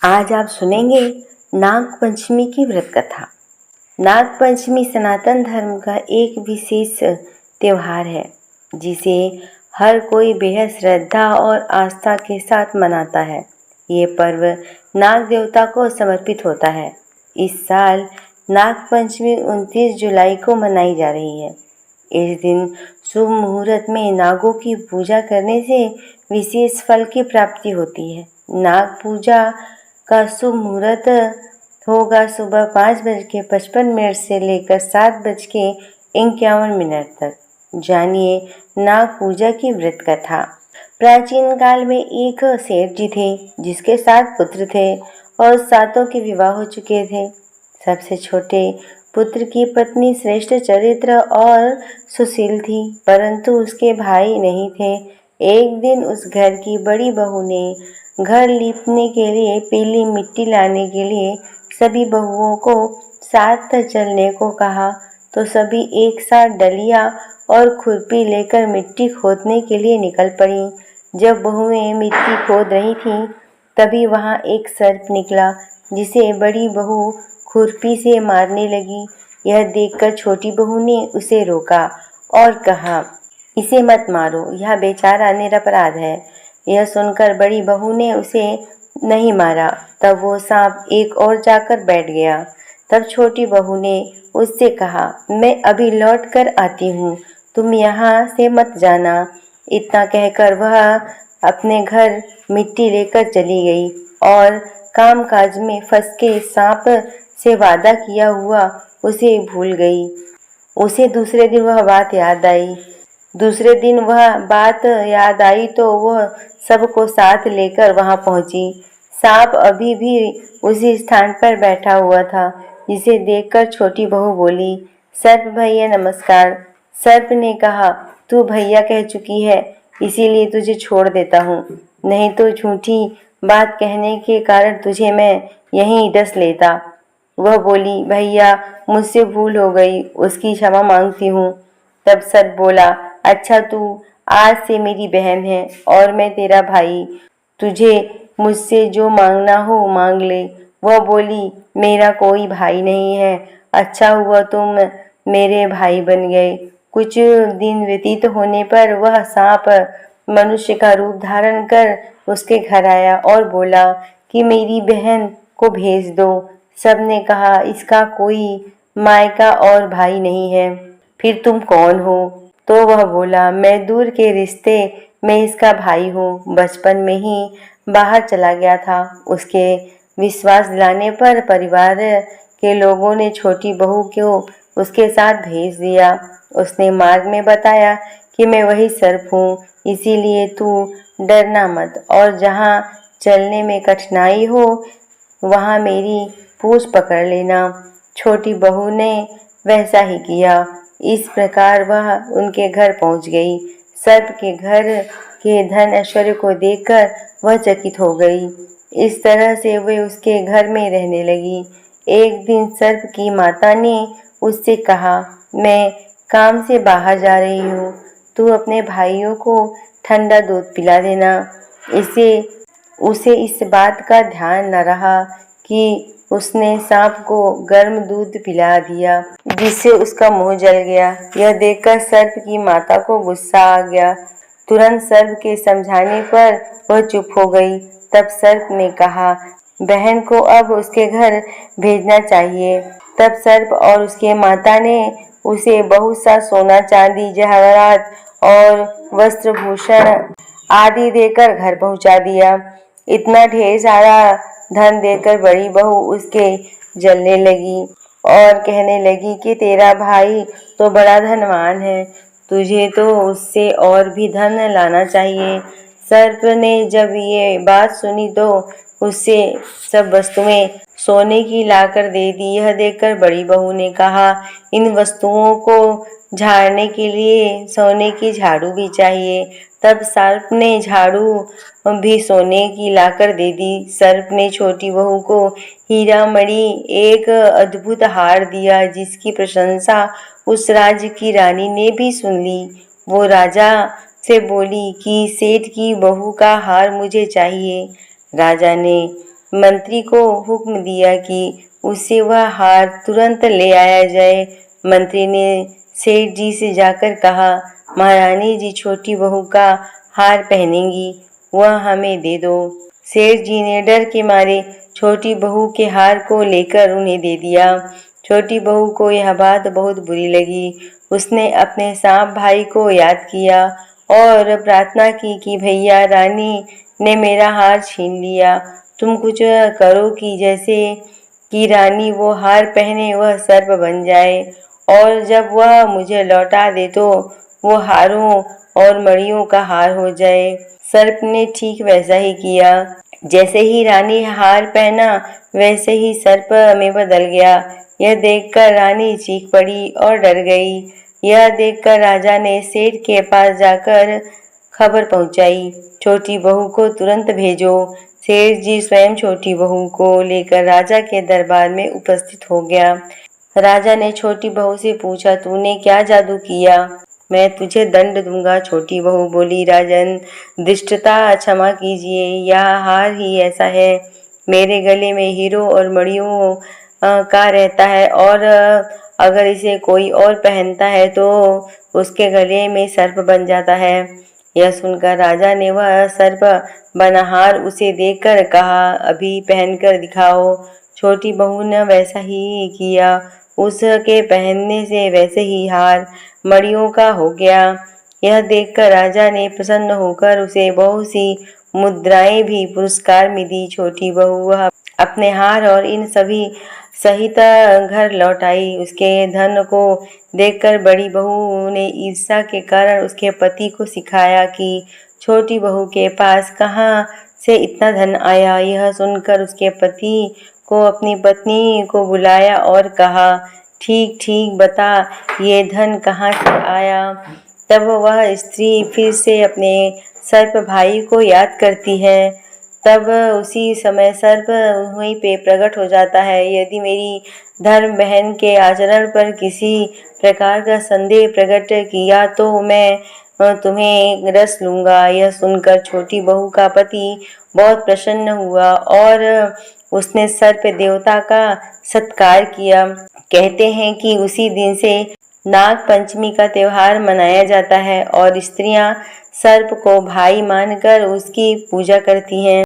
आज आप सुनेंगे नाग पंचमी की व्रत कथा। नाग पंचमी सनातन धर्म का एक विशेष त्योहार है जिसे हर कोई बेहद श्रद्धा और आस्था के साथ मनाता है। ये पर्व नाग देवता को समर्पित होता है। इस साल नाग पंचमी 29 जुलाई को मनाई जा रही है। इस दिन शुभ मुहूर्त में नागों की पूजा करने से विशेष फल की प्राप्ति होती है। नाग पूजा का शुभ मुहूर्त होगा सुबह 5:55 से लेकर 7:51 तक। जानिए नाग पूजा की व्रत कथा। प्राचीन काल में एक सेठ जी थे जिसके 7 पुत्र थे और 7 के विवाह हो चुके थे। सबसे छोटे पुत्र की पत्नी श्रेष्ठ चरित्र और सुशील थी, परंतु उसके भाई नहीं थे। एक दिन उस घर की बड़ी बहू ने घर लीपने के लिए पीली मिट्टी लाने के लिए सभी बहुओं को साथ चलने को कहा, तो सभी एक साथ डलिया और खुरपी लेकर मिट्टी खोदने के लिए निकल पड़ी। जब बहुएं मिट्टी खोद रही थीं, तभी वहां एक सर्प निकला जिसे बड़ी बहू खुरपी से मारने लगी। यह देखकर छोटी बहू ने उसे रोका और कहा, इसे मत मारो, यह बेचारा निरपराध है। यह सुनकर बड़ी बहू ने उसे नहीं मारा। तब वो सांप एक और जाकर बैठ गया। तब छोटी बहू ने उससे कहा, मैं अभी लौट कर आती हूँ, तुम यहाँ से मत जाना। इतना कहकर वह अपने घर मिट्टी लेकर चली गई और कामकाज में फंस के सांप से वादा किया हुआ उसे भूल गई। उसे दूसरे दिन वह बात याद आई तो वह सबको साथ लेकर वहां पहुंची। सांप अभी भी उसी स्थान पर बैठा हुआ था, जिसे देखकर छोटी बहू बोली, सर्प भैया नमस्कार। सर्प ने कहा, तू भैया कह चुकी है, इसीलिए तुझे छोड़ देता हूँ, नहीं तो झूठी बात कहने के कारण तुझे मैं यहीं डस लेता। वह बोली, भैया मुझसे भूल हो गई, उसकी क्षमा मांगती हूँ। तब सर्प बोला, अच्छा तू आज से मेरी बहन है और मैं तेरा भाई, तुझे मुझसे जो मांगना हो मांग ले। वह बोली, मेरा कोई भाई नहीं है, अच्छा हुआ तुम मेरे भाई बन गए। कुछ दिन व्यतीत होने पर वह सांप मनुष्य का रूप धारण कर उसके घर आया और बोला कि मेरी बहन को भेज दो। सबने कहा, इसका कोई मायका और भाई नहीं है, फिर तुम कौन हो? तो वह बोला, मैं दूर के रिश्ते में इसका भाई हूँ, बचपन में ही बाहर चला गया था। उसके विश्वास दिलाने पर परिवार के लोगों ने छोटी बहू को उसके साथ भेज दिया। उसने मार्ग में बताया कि मैं वही सर्प हूँ, इसीलिए तू डरना मत और जहाँ चलने में कठिनाई हो वहाँ मेरी पूंछ पकड़ लेना। छोटी बहू ने वैसा ही किया। इस प्रकार वह उनके घर पहुंच गई। सर्प के घर के धन ऐश्वर्य को देखकर वह चकित हो गई। इस तरह से वे उसके घर में रहने लगी। एक दिन सर्प की माता ने उससे कहा, मैं काम से बाहर जा रही हूँ, तू अपने भाइयों को ठंडा दूध पिला देना। उसे इस बात का ध्यान न रहा कि उसने सांप को गर्म दूध पिला दिया, जिससे उसका मुंह जल गया। यह देखकर सर्प की माता को गुस्सा आ गया। तुरंत सर्प के समझाने पर वह चुप हो गई। तब सर्प ने कहा, बहन को अब उसके घर भेजना चाहिए। तब सर्प और उसके माता ने उसे बहुत सा सोना चांदी जवाहरात और वस्त्र भूषण आदि देकर घर पहुंचा दिया। इतना ढेर सारा धन देकर बड़ी बहू उसके जलने लगी और कहने लगी कि तेरा भाई तो बड़ा धनवान है, तुझे तो उससे और भी धन लाना चाहिए। सर्प ने जब ये बात सुनी तो उससे सब वस्तुएं सोने की लाकर दे दी। यह देखकर बड़ी बहू ने कहा, इन वस्तुओं को झाड़ने के लिए सोने की झाड़ू भी चाहिए। तब सर्प ने झाड़ू भी सोने की लाकर दे दी। सर्प ने छोटी बहू को हीरा मणि एक अद्भुत हार दिया, जिसकी प्रशंसा उस राज्य की रानी ने भी सुन ली। वो राजा से बोली कि सेठ की बहू का हार मुझे चाहिए। राजा ने मंत्री को हुक्म दिया कि उससे वह हार तुरंत ले आया जाए। मंत्री ने सेठ जी से जाकर कहा, महारानी जी छोटी बहू का हार पहनेंगी, वह हमें दे दो। सेठ जी ने डर के मारे छोटी बहू के हार को लेकर उन्हें दे दिया। छोटी बहू को यह बात बहुत बुरी लगी। उसने अपने सांप भाई को याद किया और प्रार्थना की कि भैया, रानी ने मेरा हार छीन लिया, तुम कुछ करो कि जैसे कि रानी वो हार पहने वह सर्प बन जाए, और जब वह मुझे लौटा दे तो वो हारों और मणियों का हार हो जाए। सर्प ने ठीक वैसा ही किया। जैसे ही रानी हार पहना वैसे ही सर्प में बदल गया। यह देखकर रानी चीख पड़ी और डर गई। यह देखकर राजा ने सेठ के पास जाकर खबर पहुंचाई, छोटी बहू को तुरंत भेजो। सेठ जी स्वयं छोटी बहू को लेकर राजा के दरबार में उपस्थित हो गया। राजा ने छोटी बहू से पूछा, तूने क्या जादू किया? मैं तुझे दंड दूंगा, छोटी बहू बोली। राजन, दुष्टता क्षमा कीजिए, यह हार ही ऐसा है। मेरे गले में हीरो और मणियों का रहता है, और अगर इसे कोई और पहनता है तो उसके गले में सर्प बन जाता है। यह सुनकर राजा ने वह सर्प बना हार उसे देकर कहा, अभी पहनकर दिखाओ। छोटी बहू ने वैसा ही किया। उसके पहनने से वैसे ही हार मणियों का हो गया। यह देखकर राजा ने प्रसन्न होकर उसे बहुत सी मुद्राएं भी पुरस्कार में दी। छोटी बहू वह अपने हार और इन सभी सहित घर लौट आई। उसके धन को देखकर बड़ी बहू ने ईर्ष्या के कारण उसके पति को सिखाया कि छोटी बहू के पास कहाँ से इतना धन आया। यह सुनकर उसके पति को अपनी पत्नी को बुलाया और कहा, ठीक ठीक बता, ये धन कहाँ से आया। तब वह स्त्री फिर से अपने सर्प भाई को याद करती है। तब उसी समय सर्प वहीं पे प्रकट हो जाता है। यदि मेरी धर्म बहन के आचरण पर किसी प्रकार का संदेह प्रकट किया तो मैं तुम्हें रस लूंगा। यह सुनकर छोटी बहू का पति बहुत प्रसन्न हुआ और उसने सर्प देवता का सत्कार किया। कहते हैं कि उसी दिन से नाग पंचमी का त्योहार मनाया जाता है और स्त्रियां सर्प को भाई मानकर उसकी पूजा करती हैं।